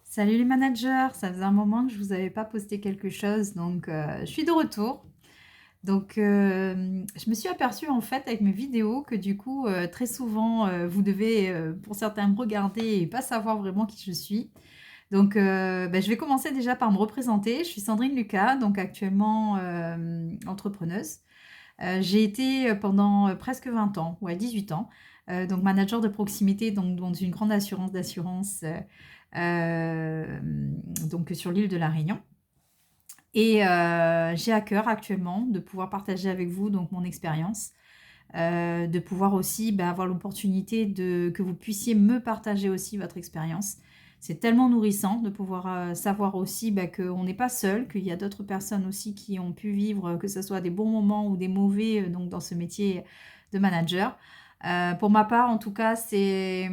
Salut les managers, ça faisait un moment que je vous avais pas posté quelque chose, donc je suis de retour. Donc je me suis aperçue en fait avec mes vidéos que du coup très souvent vous devez pour certains me regarder et pas savoir vraiment qui je suis. Donc je vais commencer déjà par me représenter. Je suis Sandrine Lucas, donc actuellement entrepreneuse. J'ai été pendant presque 20 ans, ouais 18 ans, donc manager de proximité donc, dans une grande assurance d'assurance euh, donc sur l'île de la Réunion. Et j'ai à cœur actuellement de pouvoir partager avec vous donc mon expérience, de pouvoir aussi avoir l'opportunité de que vous puissiez me partager aussi votre expérience. C'est tellement nourrissant de pouvoir savoir aussi qu'on n'est pas seul, qu'il y a d'autres personnes aussi qui ont pu vivre, que ce soit des bons moments ou des mauvais donc dans ce métier de manager. Pour ma part, en tout cas, c'est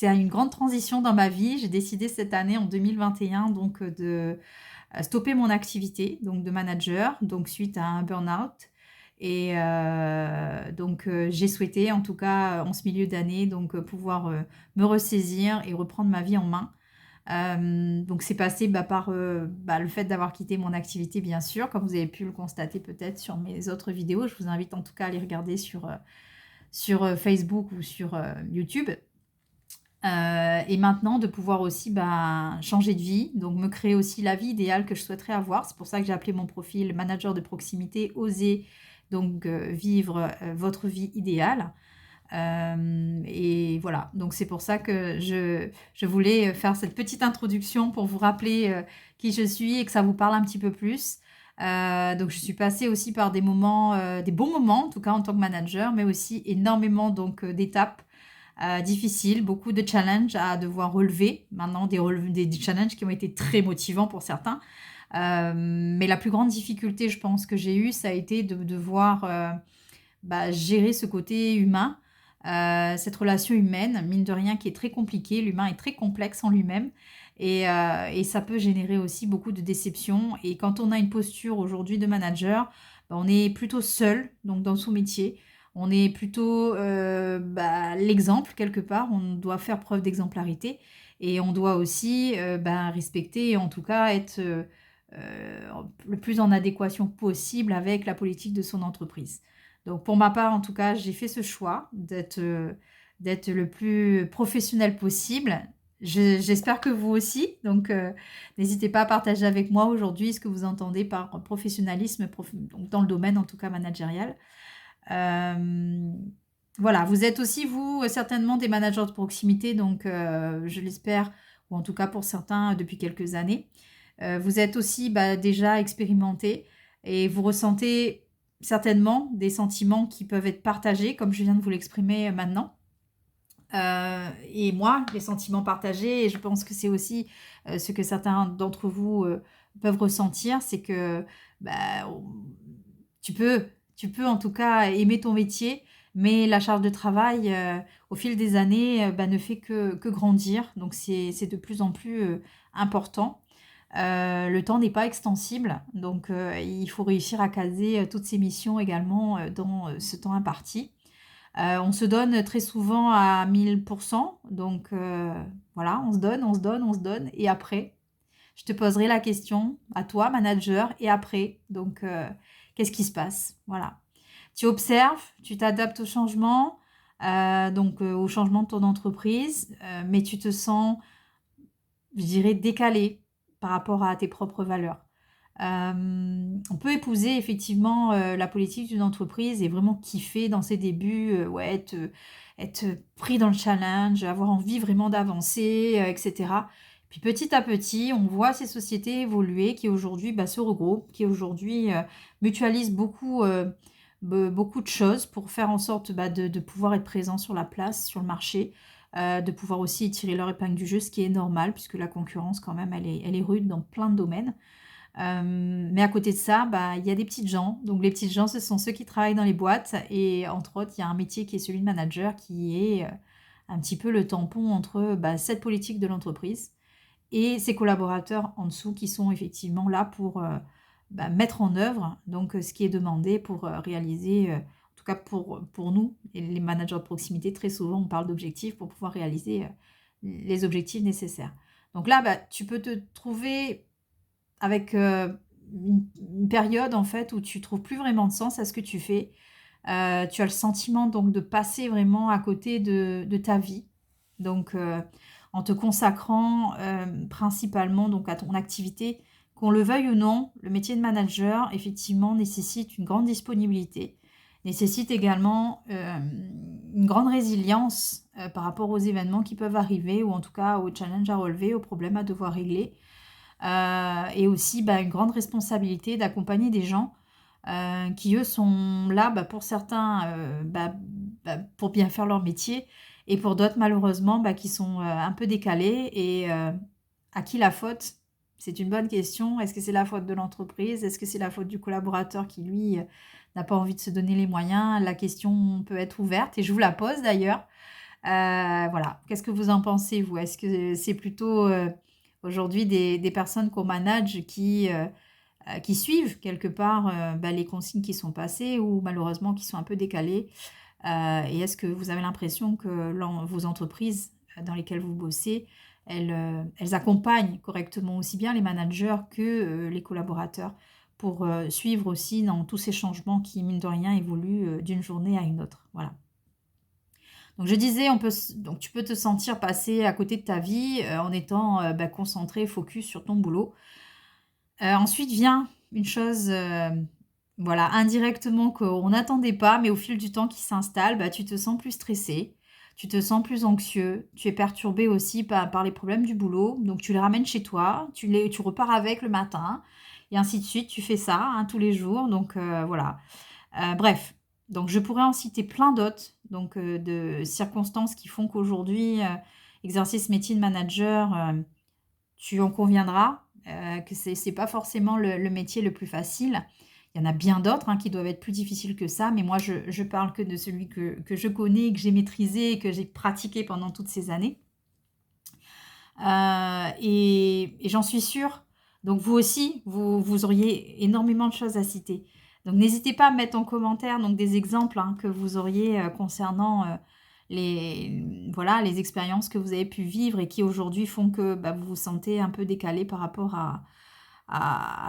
une grande transition dans ma vie. J'ai décidé cette année, en 2021, donc de stopper mon activité donc de manager, donc suite à un burn-out. Et j'ai souhaité, en tout cas en ce milieu d'année, donc pouvoir me ressaisir et reprendre ma vie en main. Donc c'est passé par le fait d'avoir quitté mon activité, bien sûr, comme vous avez pu le constater peut-être sur mes autres vidéos. Je vous invite en tout cas à les regarder sur Facebook ou sur YouTube. Et maintenant de pouvoir aussi changer de vie, donc me créer aussi la vie idéale que je souhaiterais avoir. C'est pour ça que j'ai appelé mon profil manager de proximité, oser donc vivre votre vie idéale. Et voilà, donc c'est pour ça que je voulais faire cette petite introduction pour vous rappeler qui je suis et que ça vous parle un petit peu plus. Donc je suis passée aussi par des moments, des bons moments en tout cas en tant que manager, mais aussi énormément donc d'étapes difficiles, beaucoup de challenges à devoir relever. Maintenant des challenges qui ont été très motivants pour certains. Mais la plus grande difficulté, je pense que j'ai eue, ça a été de devoir gérer ce côté humain, cette relation humaine, mine de rien, qui est très compliquée. L'humain est très complexe en lui-même. Et ça peut générer aussi beaucoup de déceptions. Et quand on a une posture aujourd'hui de manager, on est plutôt seul donc dans son métier. On est plutôt l'exemple quelque part. On doit faire preuve d'exemplarité. Et on doit aussi respecter, en tout cas être le plus en adéquation possible avec la politique de son entreprise. Donc pour ma part, en tout cas, j'ai fait ce choix d'être le plus professionnel possible. J'espère que vous aussi. Donc n'hésitez pas à partager avec moi aujourd'hui ce que vous entendez par professionnalisme donc dans le domaine en tout cas managérial. Euh, voilà, vous êtes aussi vous certainement des managers de proximité, donc je l'espère, ou en tout cas pour certains depuis quelques années. Vous êtes aussi déjà expérimenté et vous ressentez certainement des sentiments qui peuvent être partagés, comme je viens de vous l'exprimer maintenant. Et moi, les sentiments partagés, et je pense que c'est aussi ce que certains d'entre vous peuvent ressentir, c'est que bah, tu peux, tu peux en tout cas aimer ton métier, mais la charge de travail, au fil des années, ne fait que grandir. Donc c'est de plus en plus important. Le temps n'est pas extensible, donc il faut réussir à caser toutes ces missions également dans ce temps imparti. On se donne très souvent à 1000%, donc voilà, on se donne, on se donne, on se donne. Et après, je te poserai la question à toi, manager, et après, donc qu'est-ce qui se passe? Voilà. Tu observes, tu t'adaptes au changement, au changement de ton entreprise, mais tu te sens, je dirais, décalé par rapport à tes propres valeurs. On peut épouser effectivement la politique d'une entreprise et vraiment kiffer dans ses débuts, ouais, être pris dans le challenge, avoir envie vraiment d'avancer, etc. Puis petit à petit, on voit ces sociétés évoluer qui aujourd'hui se regroupent, qui aujourd'hui mutualisent beaucoup de choses pour faire en sorte de pouvoir être présent sur la place, sur le marché, de pouvoir aussi tirer leur épingle du jeu, ce qui est normal puisque la concurrence quand même, elle est rude dans plein de domaines. Mais à côté de ça, il y a des petites gens. Donc les petites gens, ce sont ceux qui travaillent dans les boîtes. Et entre autres, il y a un métier qui est celui de manager, qui est un petit peu le tampon entre cette politique de l'entreprise et ses collaborateurs en dessous qui sont effectivement là pour mettre en œuvre donc ce qui est demandé pour réaliser, en tout cas pour nous, et les managers de proximité, très souvent on parle d'objectifs pour pouvoir réaliser les objectifs nécessaires. Donc là, bah, tu peux te trouver avec une période en fait où tu trouves plus vraiment de sens à ce que tu fais. Tu as le sentiment donc de passer vraiment à côté de ta vie. Donc en te consacrant principalement donc à ton activité, qu'on le veuille ou non, le métier de manager effectivement nécessite une grande disponibilité, nécessite également une grande résilience par rapport aux événements qui peuvent arriver ou en tout cas aux challenges à relever, aux problèmes à devoir régler. Et aussi bah, une grande responsabilité d'accompagner des gens qui, eux, sont là bah, pour certains pour bien faire leur métier et pour d'autres, malheureusement, bah, qui sont un peu décalés. Et à qui la faute? C'est une bonne question. Est-ce que c'est la faute de l'entreprise? Est-ce que c'est la faute du collaborateur qui, lui, n'a pas envie de se donner les moyens? La question peut être ouverte et je vous la pose d'ailleurs. Voilà. Qu'est-ce que vous en pensez, vous? Est-ce que c'est plutôt aujourd'hui des personnes qu'on manage qui suivent quelque part bah, les consignes qui sont passées ou malheureusement qui sont un peu décalées? Et est-ce que vous avez l'impression que vos entreprises dans lesquelles vous bossez, elles accompagnent correctement aussi bien les managers que les collaborateurs pour suivre aussi dans tous ces changements qui, mine de rien, évoluent d'une journée à une autre. Voilà. Donc je disais, donc tu peux te sentir passer à côté de ta vie en étant bah, concentré, focus sur ton boulot. Ensuite vient une chose, voilà, indirectement qu'on n'attendait pas, mais au fil du temps qui s'installe, bah, tu te sens plus stressé, tu te sens plus anxieux, tu es perturbé aussi par les problèmes du boulot, donc tu les ramènes chez toi, tu repars avec le matin, et ainsi de suite, tu fais ça hein, tous les jours, donc voilà. Bref, donc je pourrais en citer plein d'autres, donc de circonstances qui font qu'aujourd'hui, exercer ce métier de manager, tu en conviendras que c'est pas forcément le métier le plus facile. Il y en a bien d'autres hein, qui doivent être plus difficiles que ça, mais moi je parle que de celui que je connais, que j'ai maîtrisé, que j'ai pratiqué pendant toutes ces années. Et j'en suis sûre. Donc vous aussi, vous auriez énormément de choses à citer. Donc n'hésitez pas à mettre en commentaire donc, des exemples hein, que vous auriez concernant voilà, les expériences que vous avez pu vivre et qui aujourd'hui font que bah, vous vous sentez un peu décalé par rapport à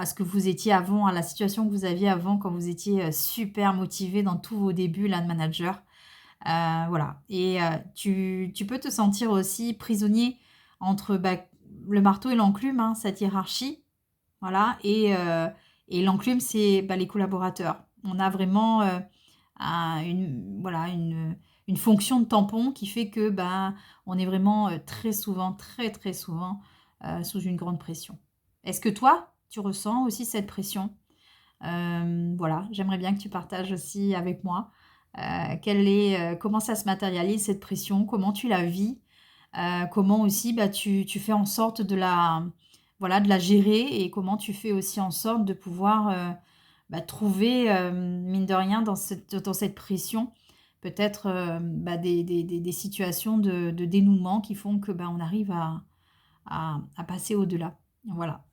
ce que vous étiez avant, à la situation que vous aviez avant quand vous étiez super motivé dans tous vos débuts là, de manager. Voilà. Et tu peux te sentir aussi prisonnier entre bah, le marteau et l'enclume, hein, cette hiérarchie. Voilà. Et l'enclume, c'est bah, les collaborateurs. On a vraiment voilà, une fonction de tampon qui fait que bah, on est vraiment très souvent, très très souvent, sous une grande pression. Est-ce que toi, tu ressens aussi cette pression? Voilà, j'aimerais bien que tu partages aussi avec moi comment ça se matérialise cette pression, comment tu la vis, comment aussi bah, tu fais en sorte voilà, de la gérer et comment tu fais aussi en sorte de pouvoir bah, trouver, mine de rien, dans cette pression, peut-être bah, des situations de dénouement qui font que bah, on arrive à passer au-delà. Voilà.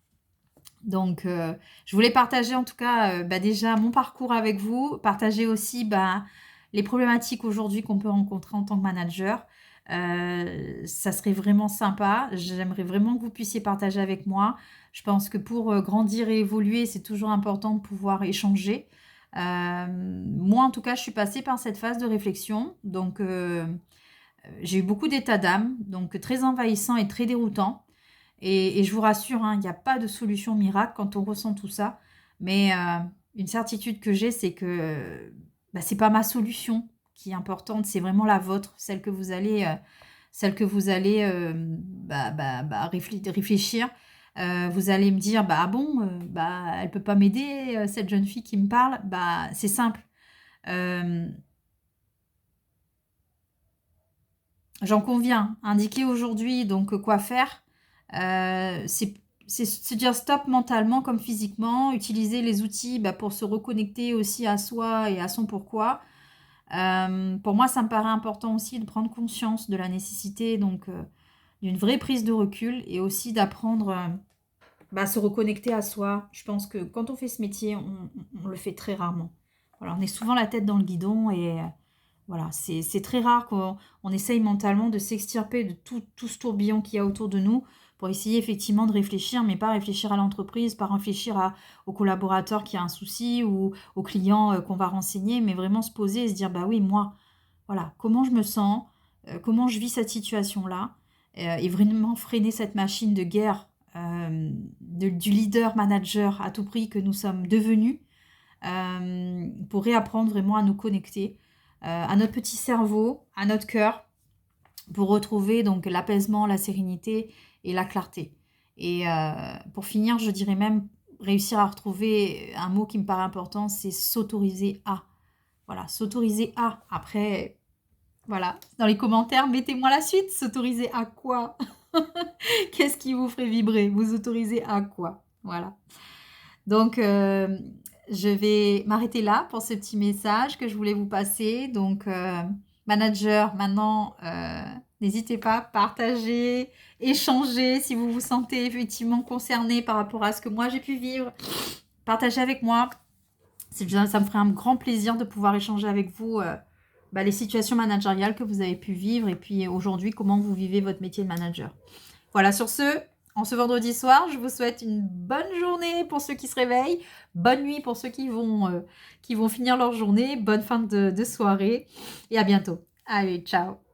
Donc, je voulais partager en tout cas bah, déjà mon parcours avec vous, partager aussi bah, les problématiques aujourd'hui qu'on peut rencontrer en tant que manager. Ça serait vraiment sympa. J'aimerais vraiment que vous puissiez partager avec moi. Je pense que pour grandir et évoluer, c'est toujours important de pouvoir échanger. Moi, en tout cas, je suis passée par cette phase de réflexion. Donc, j'ai eu beaucoup d'états d'âme, donc très envahissant et très déroutant. Et je vous rassure, hein, il n'y a pas de solution miracle quand on ressent tout ça. Mais une certitude que j'ai, c'est que bah, c'est pas ma solution qui est importante, c'est vraiment la vôtre, celle que vous allez réfléchir. Vous allez me dire, bah ah bon, bah elle peut pas m'aider, cette jeune fille qui me parle. Bah c'est simple. Euh, J'en conviens. Indiquer aujourd'hui donc quoi faire, c'est se dire stop mentalement comme physiquement, utiliser les outils bah, pour se reconnecter aussi à soi et à son pourquoi. Pour moi, ça me paraît important aussi de prendre conscience de la nécessité donc d'une vraie prise de recul et aussi d'apprendre bah, à se reconnecter à soi. Je pense que quand on fait ce métier, on le fait très rarement. Voilà, on est souvent la tête dans le guidon et Voilà, c'est très rare qu'on essaye mentalement de s'extirper de tout ce tourbillon qu'il y a autour de nous pour essayer effectivement de réfléchir, mais pas réfléchir à l'entreprise, pas réfléchir au collaborateur qui a un souci ou au client qu'on va renseigner, mais vraiment se poser et se dire, bah oui, moi, voilà, comment je me sens, comment je vis cette situation-là, et vraiment freiner cette machine de guerre du leader manager à tout prix que nous sommes devenus, pour réapprendre vraiment à nous connecter à notre petit cerveau, à notre cœur, pour retrouver donc l'apaisement, la sérénité et la clarté. Et pour finir, je dirais même réussir à retrouver un mot qui me paraît important, c'est s'autoriser à. Voilà, s'autoriser à. Après, voilà, dans les commentaires, mettez-moi la suite. S'autoriser à quoi? Qu'est-ce qui vous ferait vibrer? Vous autorisez à quoi? Voilà. Donc, je vais m'arrêter là pour ce petit message que je voulais vous passer. Donc, manager, maintenant, n'hésitez pas, partagez, échangez si vous vous sentez effectivement concerné par rapport à ce que moi j'ai pu vivre. Partagez avec moi. Ça me ferait un grand plaisir de pouvoir échanger avec vous les situations managériales que vous avez pu vivre et puis aujourd'hui, comment vous vivez votre métier de manager. Voilà, sur ce, en ce vendredi soir, je vous souhaite une bonne journée pour ceux qui se réveillent, bonne nuit pour ceux qui vont finir leur journée, bonne fin de soirée et à bientôt. Allez, ciao!